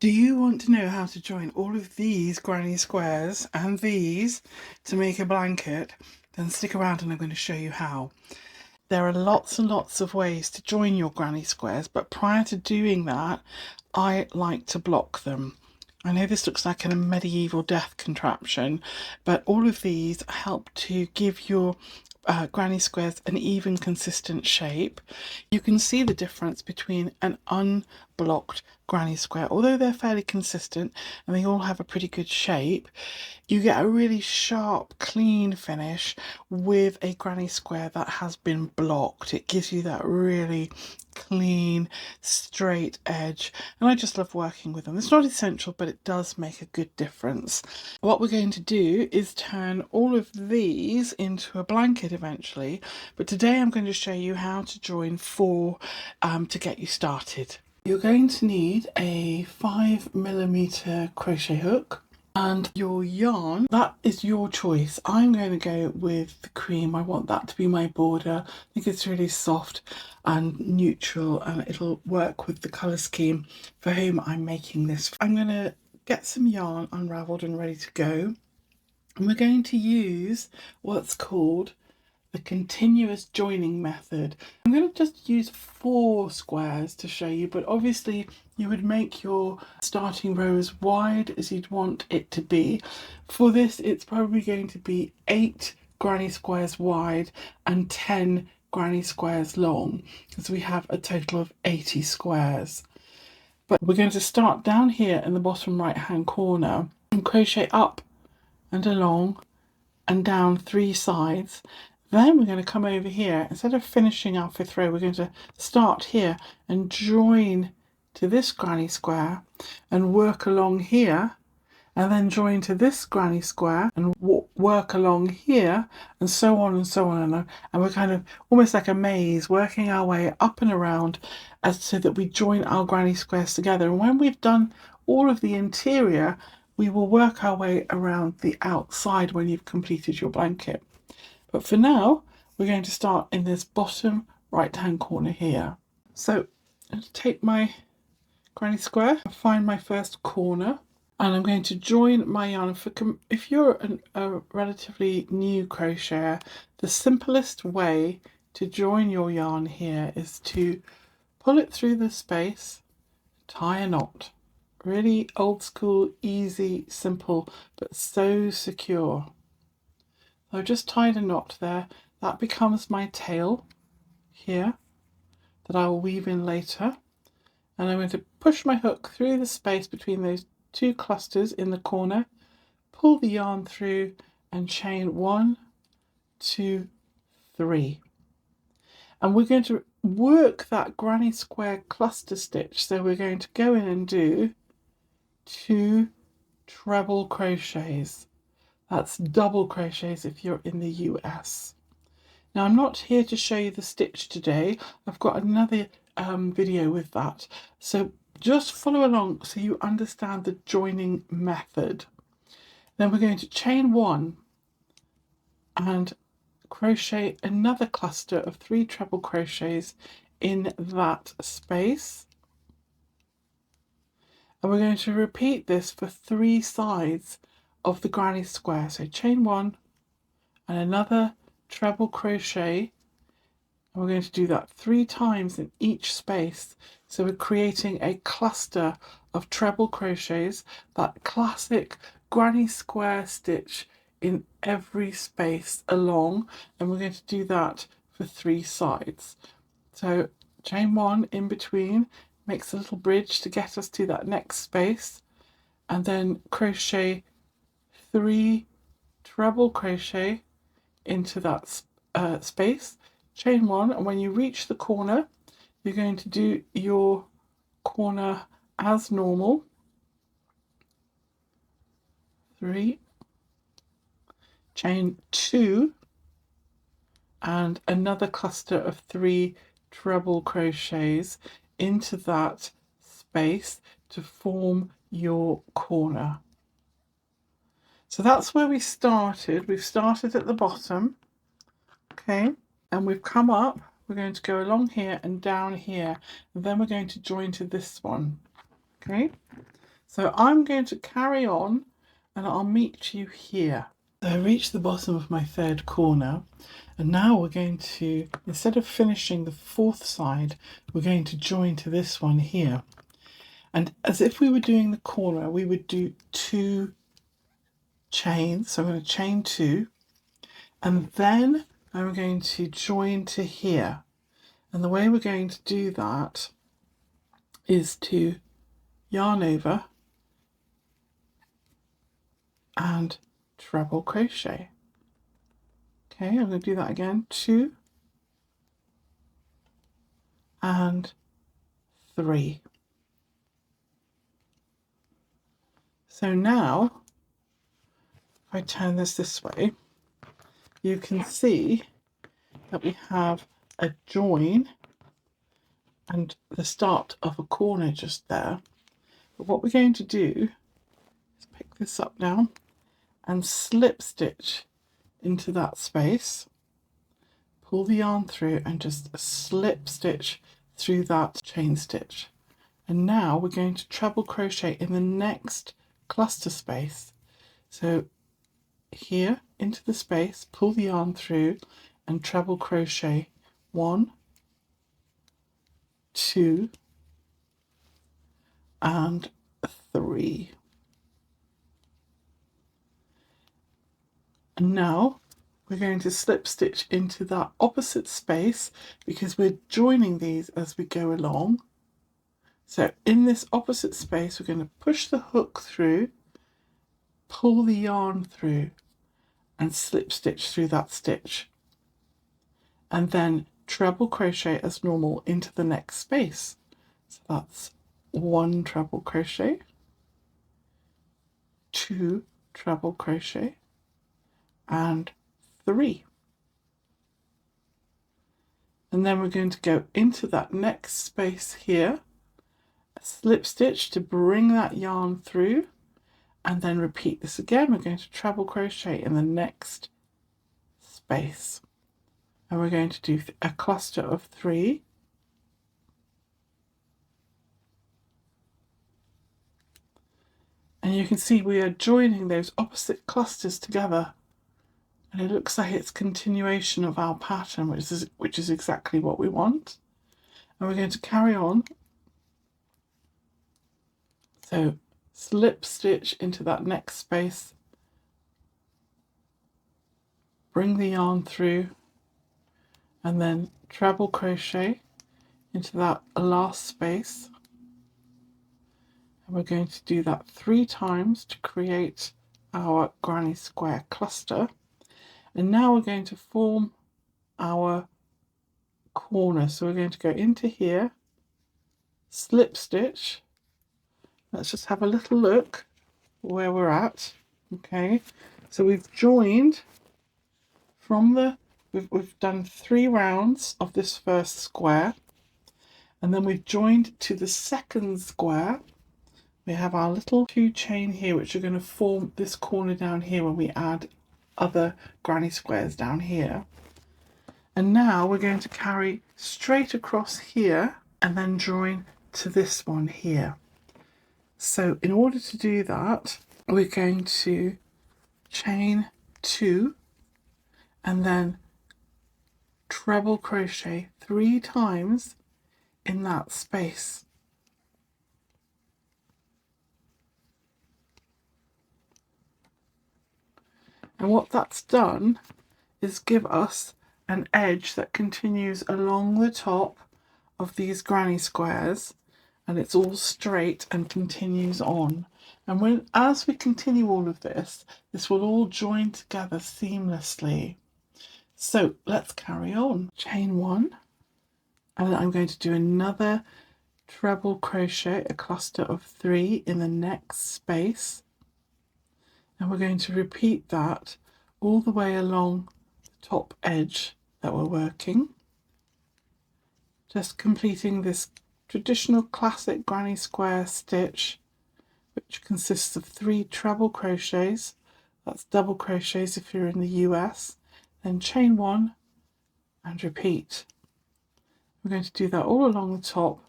Do you want to know how to join all of these granny squares and these to make a blanket? Then stick around and I'm going to show you how. There are lots and lots of ways to join your granny squares, but prior to doing that, I like to block them. I know this looks like a medieval death contraption, but all of these help to give your granny squares an even consistent shape. You can see the difference between an unblocked granny square, although they're fairly consistent and they all have a pretty good shape. You get a really sharp, clean finish with a granny square that has been blocked. It gives you that really clean, straight edge, and I just love working with them. It's not essential, but it does make a good difference. What we're going to do is turn all of these into a blanket eventually, but today I'm going to show you how to join four to get you started. You're going to need a 5mm crochet hook and your yarn. That is your choice. I'm going to go with the cream. I want that to be my border. I think it's really soft and neutral and it'll work with the colour scheme for whom I'm making this. I'm going to get some yarn unravelled and ready to go, and we're going to use what's called the continuous joining method. I'm going to just use 4 squares to show you, but obviously you would make your starting row as wide as you'd want it to be. For this, it's probably going to be 8 granny squares wide and 10 granny squares long, because we have a total of 80 squares. But we're going to start down here in the bottom right hand corner and crochet up and along and down 3 sides. Then we're going to come over here. Instead of finishing our 5th row, we're going to start here and join to this granny square and work along here, and then join to this granny square and work along here, and so on and so on. And we're kind of almost like a maze, working our way up and around so that we join our granny squares together. And when we've done all of the interior, we will work our way around the outside when you've completed your blanket. But for now, we're going to start in this bottom right hand corner here. So I'll take my granny square, find my first corner, and I'm going to join my yarn. If you're a relatively new crocheter, the simplest way to join your yarn here is to pull it through the space, tie a knot. Really old school, easy, simple, but so secure. I've just tied a knot there. That becomes my tail here that I will weave in later. And I'm going to push my hook through the space between those 2 clusters in the corner, pull the yarn through and chain 1, 2, 3. And we're going to work that granny square cluster stitch. So we're going to go in and do 2 treble crochets. That's double crochets if you're in the US. Now I'm not here to show you the stitch today. I've got another video with that. So just follow along so you understand the joining method. Then we're going to chain 1 and crochet another cluster of 3 treble crochets in that space. And we're going to repeat this for 3 sides of the granny square. So chain 1 and another treble crochet, and we're going to do that 3 times in each space. So we're creating a cluster of treble crochets, that classic granny square stitch in every space along, and we're going to do that for 3 sides. So chain 1 in between, makes a little bridge to get us to that next space, and then crochet 3 treble crochet into that space, chain 1, and when you reach the corner, you're going to do your corner as normal. 3, chain 2, and another cluster of 3 treble crochets into that space to form your corner. So that's where we started. We've started at the bottom, okay, and we've come up. We're going to go along here and down here, and then we're going to join to this one, okay. So I'm going to carry on and I'll meet you here. So I reached the bottom of my third corner, and now we're going to, instead of finishing the fourth side, we're going to join to this one here. And as if we were doing the corner, we would do 2 chains. So I'm going to chain 2, and then I'm going to join to here. And the way we're going to do that is to yarn over and treble crochet. Okay, I'm going to do that again. 2 and 3. So now, if I turn this way, you can see that we have a join and the start of a corner just there. But what we're going to do is pick this up now and slip stitch into that space, pull the yarn through and just slip stitch through that chain stitch. And now we're going to treble crochet in the next cluster space. So here into the space, pull the yarn through and treble crochet 1, 2 and 3. And now we're going to slip stitch into that opposite space because we're joining these as we go along. So in this opposite space, we're going to push the hook through, pull the yarn through and slip stitch through that stitch, and then treble crochet as normal into the next space. So that's 1 treble crochet, 2 treble crochet and 3. And then we're going to go into that next space here, slip stitch to bring that yarn through, and then repeat this again. We're going to treble crochet in the next space, and we're going to do a cluster of 3. And you can see we are joining those opposite clusters together, and it looks like it's continuation of our pattern, which is exactly what we want. And we're going to carry on. So slip stitch into that next space, bring the yarn through, and then treble crochet into that last space. And we're going to do that 3 times to create our granny square cluster. And now we're going to form our corner. So we're going to go into here, slip stitch. Let's just have a little look where we're at. Okay, so we've joined from the, we've done 3 rounds of this first square, and then we've joined to the second square. We have our little 2 chain here, which are going to form this corner down here when we add other granny squares down here. And now we're going to carry straight across here and then join to this one here. So in order to do that, we're going to chain 2 and then treble crochet 3 times in that space. And what that's done is give us an edge that continues along the top of these granny squares, and it's all straight and continues on. And as we continue all of this, this will all join together seamlessly. So let's carry on. Chain 1, and I'm going to do another treble crochet, a cluster of 3 in the next space. And we're going to repeat that all the way along the top edge that we're working. Just completing this traditional classic granny square stitch, which consists of 3 treble crochets. That's double crochets if you're in the US. Then chain 1 and repeat. We're going to do that all along the top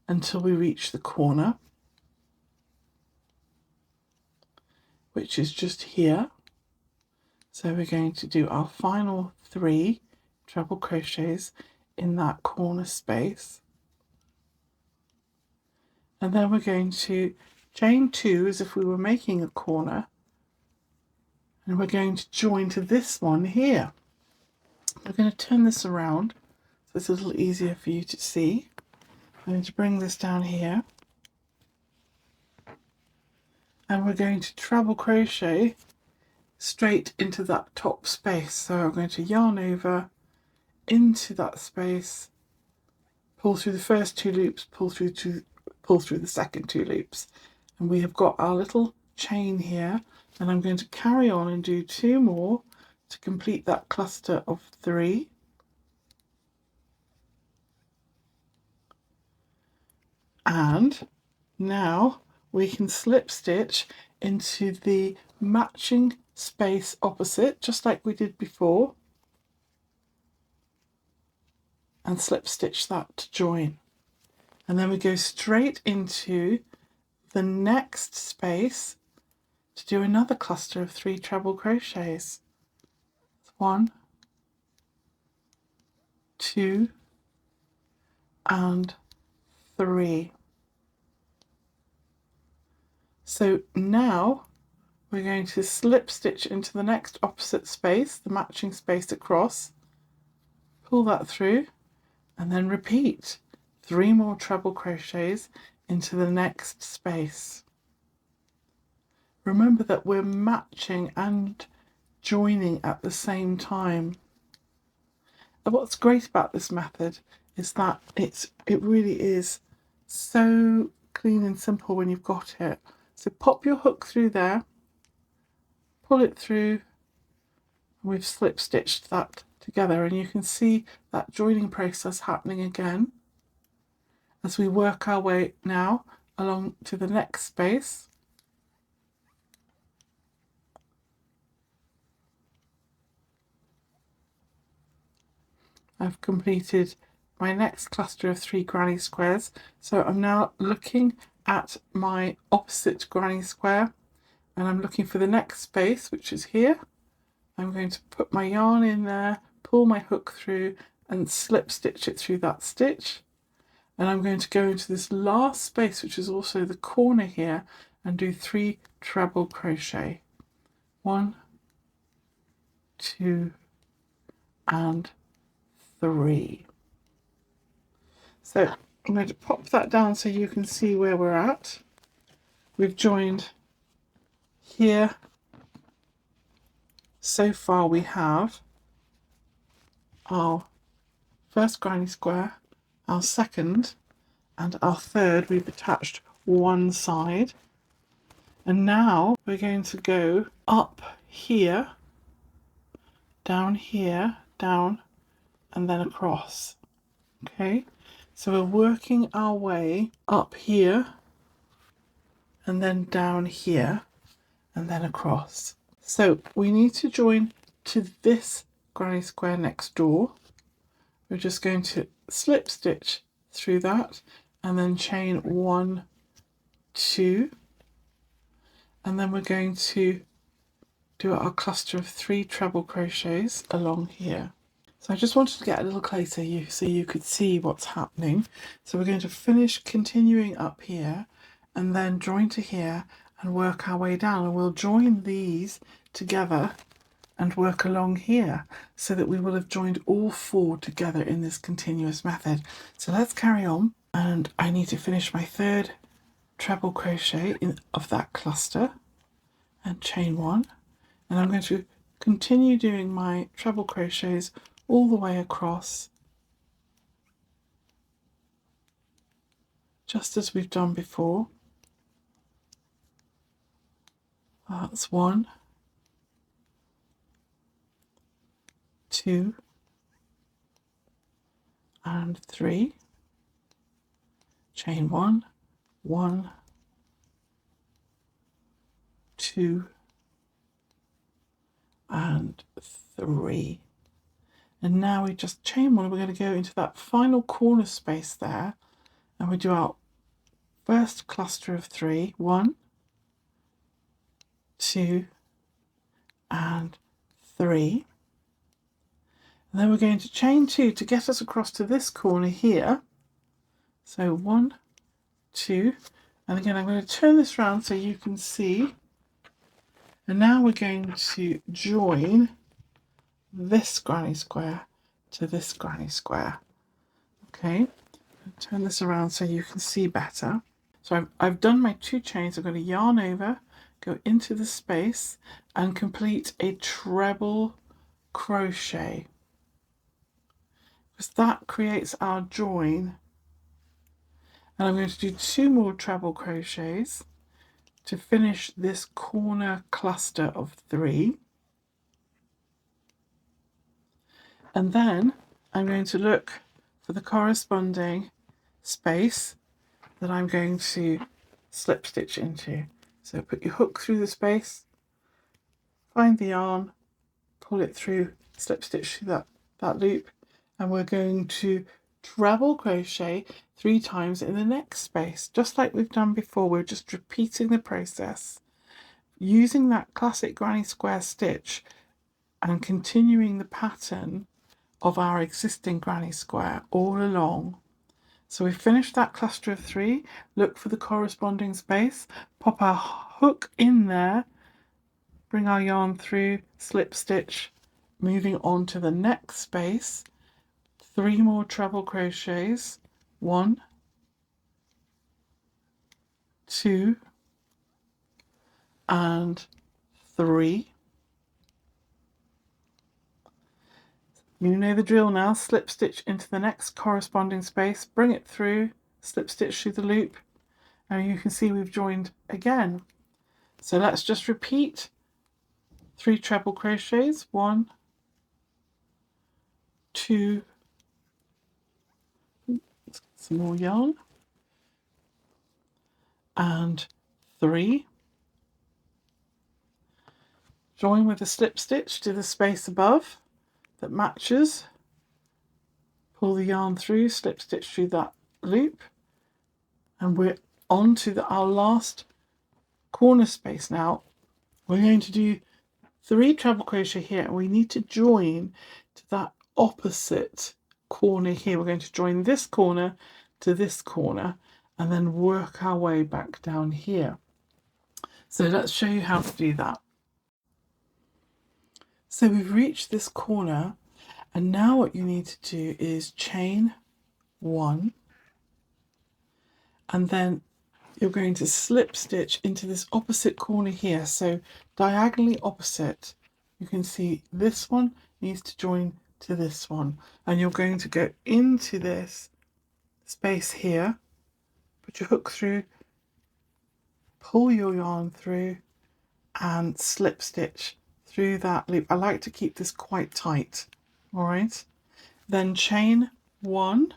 until we reach the corner. which is just here. So we're going to do our final 3 treble crochets in that corner space, and then we're going to chain 2 as if we were making a corner, and we're going to join to this one here. We're going to turn this around so it's a little easier for you to see. I'm going to bring this down here, and we're going to treble crochet straight into that top space. So I'm going to yarn over into that space, pull through the first 2 loops, pull through the second 2 loops, and we have got our little chain here. And I'm going to carry on and do 2 more to complete that cluster of 3. And now we can slip stitch into the matching space opposite, just like we did before, and slip stitch that to join. And then we go straight into the next space to do another cluster of 3 treble crochets. 1, 2, and 3. So now we're going to slip stitch into the next opposite space, the matching space across, pull that through, and then repeat 3 more treble crochets into the next space. Remember that we're matching and joining at the same time. And what's great about this method is that it really is so clean and simple when you've got it. So pop your hook through there, pull it through, and we've slip stitched that together, and you can see that joining process happening again as we work our way now along to the next space. I've completed my next cluster of 3 granny squares, so I'm now looking at my opposite granny square, and I'm looking for the next space, which is here. I'm going to put my yarn in there, pull my hook through, and slip stitch it through that stitch. And I'm going to go into this last space, which is also the corner here, and do 3 treble crochet. 1, 2, and 3. So I'm going to pop that down so you can see where we're at. We've joined here. So far we have our first granny square, our second, and our third. We've attached one side, and now we're going to go up here, down, and then across. Okay, so we're working our way up here, and then down here, and then across. So we need to join to this granny square next door. We're just going to slip stitch through that, and then chain 1, 2, and then we're going to do our cluster of 3 treble crochets along here. So I just wanted to get a little closer so you could see what's happening. So we're going to finish continuing up here, and then join to here and work our way down, and we'll join these together and work along here so that we will have joined all 4 together in this continuous method. So let's carry on, and I need to finish my 3rd treble crochet of that cluster and chain 1, and I'm going to continue doing my treble crochets all the way across, just as we've done before. That's 1, 2, and 3. Chain 1, 1, 2, and 3. And now we just chain 1. We're going to go into that final corner space there, and we do our first cluster of 3. 1, 2 and 3, and then we're going to chain 2 to get us across to this corner here. So 1, 2, and again I'm going to turn this around so you can see, and now we're going to join this granny square to this granny square. Okay, turn this around so you can see better. So I've done my 2 chains. I'm going to yarn over, go into the space and complete a treble crochet, because that creates our join. And I'm going to do 2 more treble crochets to finish this corner cluster of 3. And then I'm going to look for the corresponding space that I'm going to slip stitch into. So put your hook through the space, find the yarn, pull it through, slip stitch through that loop, and we're going to treble crochet 3 times in the next space, just like we've done before. We're just repeating the process using that classic granny square stitch and continuing the pattern of our existing granny square all along. So we've finished that cluster of 3, look for the corresponding space, pop our hook in there, bring our yarn through, slip stitch, moving on to the next space, 3 more treble crochets, 1, 2 and 3. You know the drill now. Slip stitch into the next corresponding space, bring it through, slip stitch through the loop, and you can see we've joined again. So let's just repeat 3 treble crochets, 1, 2, some more yarn, and 3. Join with a slip stitch to the space above that matches, pull the yarn through, slip stitch through that loop, and we're on to our last corner space now. We're going to do 3 treble crochet here, and we need to join to that opposite corner here. We're going to join this corner to this corner and then work our way back down here. So let's show you how to do that. So we've reached this corner, and now what you need to do is chain 1, and then you're going to slip stitch into this opposite corner here. So diagonally opposite, you can see this one needs to join to this one, and you're going to go into this space here, put your hook through, pull your yarn through and slip stitch through that loop. I like to keep this quite tight. All right, then chain 1,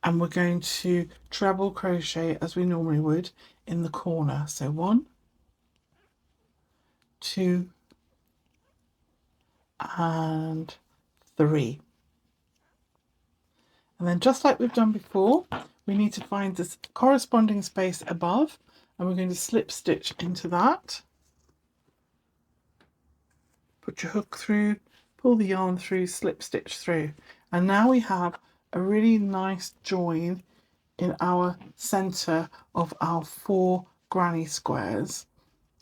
and we're going to treble crochet as we normally would in the corner. So 1, 2 and 3. And then just like we've done before, we need to find this corresponding space above, and we're going to slip stitch into that. Put your hook through, pull the yarn through, slip stitch through. And now we have a really nice join in our center of our 4 granny squares,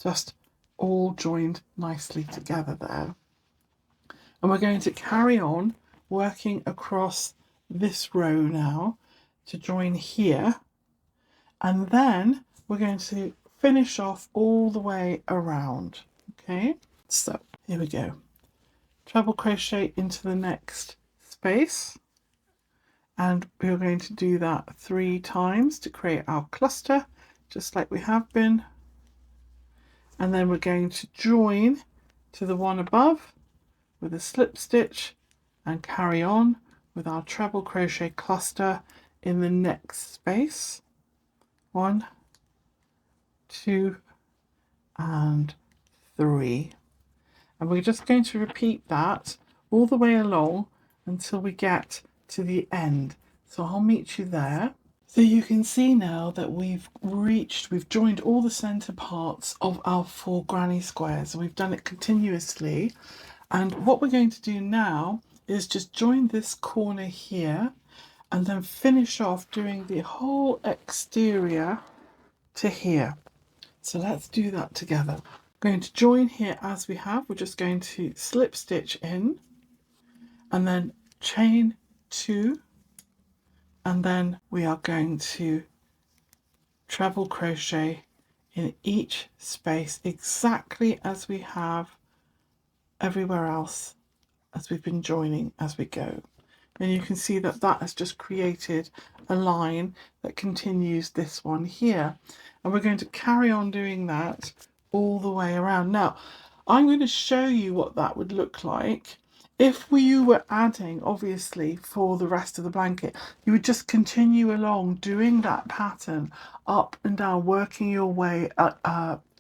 just all joined nicely together there. And we're going to carry on working across this row now to join here, and then we're going to finish off all the way around. Okay, so here we go. Treble crochet into the next space, and we're going to do that 3 times to create our cluster, just like we have been. And then we're going to join to the one above with a slip stitch and carry on with our treble crochet cluster in the next space. 1, 2 and 3. And we're just going to repeat that all the way along until we get to the end. So I'll meet you there. So you can see now that we've joined all the center parts of our 4 granny squares, and we've done it continuously. And what we're going to do now is just join this corner here and then finish off doing the whole exterior to here. So let's do that together. I'm going to join here as we have. We're just going to slip stitch in and then chain 2, and then we are going to treble crochet in each space exactly as we have everywhere else as we've been joining as we go. And you can see that that has just created a line that continues this one here, and we're going to carry on doing that all the way around. Now I'm going to show you what that would look like if you were adding, obviously, for the rest of the blanket. You would just continue along doing that pattern up and down, working your way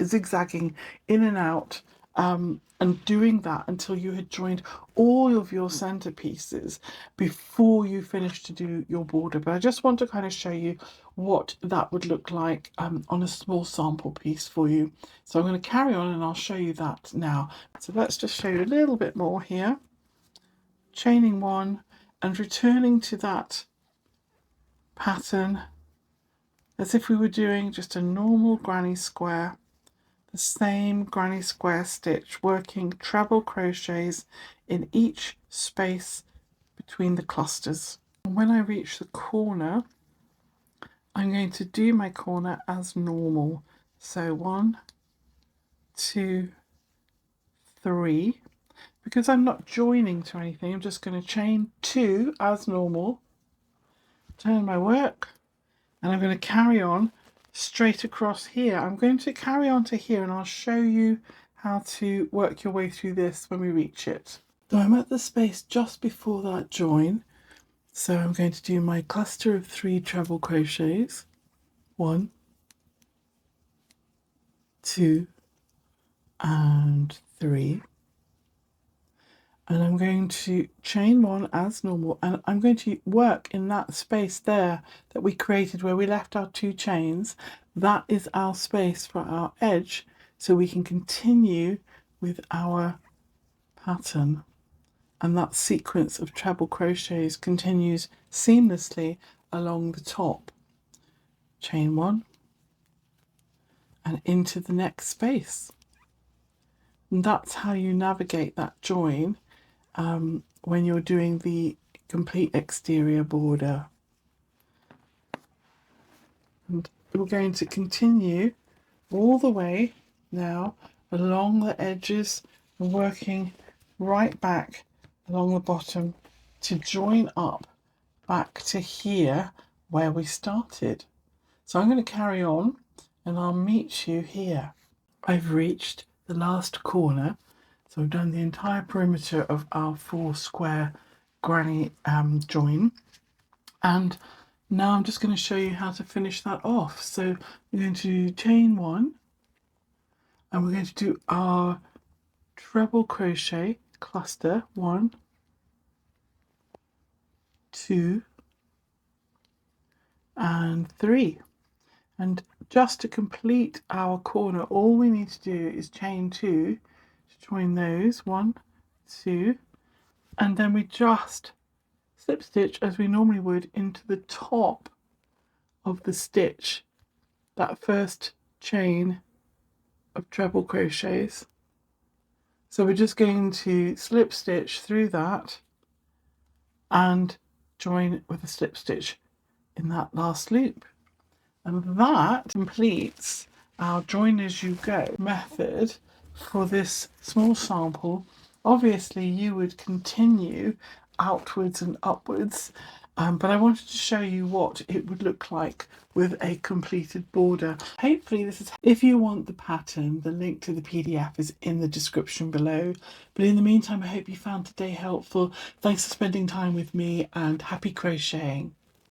zigzagging in and out, and doing that until you had joined all of your center pieces before you finish to do your border. But I just want to kind of show you what that would look like on a small sample piece for you. So I'm going to carry on and I'll show you that now. So let's just show you a little bit more here. Chaining 1 and returning to that pattern as if we were doing just a normal granny square, the same granny square stitch, working treble crochets in each space between the clusters. And when I reach the corner, I'm going to do my corner as normal. So 1, 2, 3. Because I'm not joining to anything, I'm just going to chain 2 as normal, turn my work, and I'm going to carry on straight across here. I'm going to carry on to here and I'll show you how to work your way through this when we reach it. So I'm at the space just before that join, so I'm going to do my cluster of 3 treble crochets. 1, 2, and 3. And I'm going to chain 1 as normal, and I'm going to work in that space there that we created where we left our 2 chains. That is our space for our edge, so we can continue with our pattern. And that sequence of treble crochets continues seamlessly along the top. Chain 1 and into the next space. And that's how you navigate that join when you're doing the complete exterior border. And we're going to continue all the way now along the edges and working right back along the bottom to join up back to here where we started. So I'm going to carry on and I'll meet you here. I've reached the last corner. So I've done the entire perimeter of our 4 square granny join, and now I'm just going to show you how to finish that off. So we're going to chain 1 and we're going to do our treble crochet cluster. 1, 2, and 3. And just to complete our corner, all we need to do is chain 2 to join those. 1, 2, and then we just slip stitch as we normally would into the top of the stitch, that first chain of treble crochets. So we're just going to slip stitch through that and join with a slip stitch in that last loop. And that completes our join as you go method for this small sample. Obviously you would continue outwards and upwards, but I wanted to show you what it would look like with a completed border. Hopefully this is, if you want the pattern, the link to the PDF is in the description below. But in the meantime, I hope you found today helpful. Thanks for spending time with me and happy crocheting.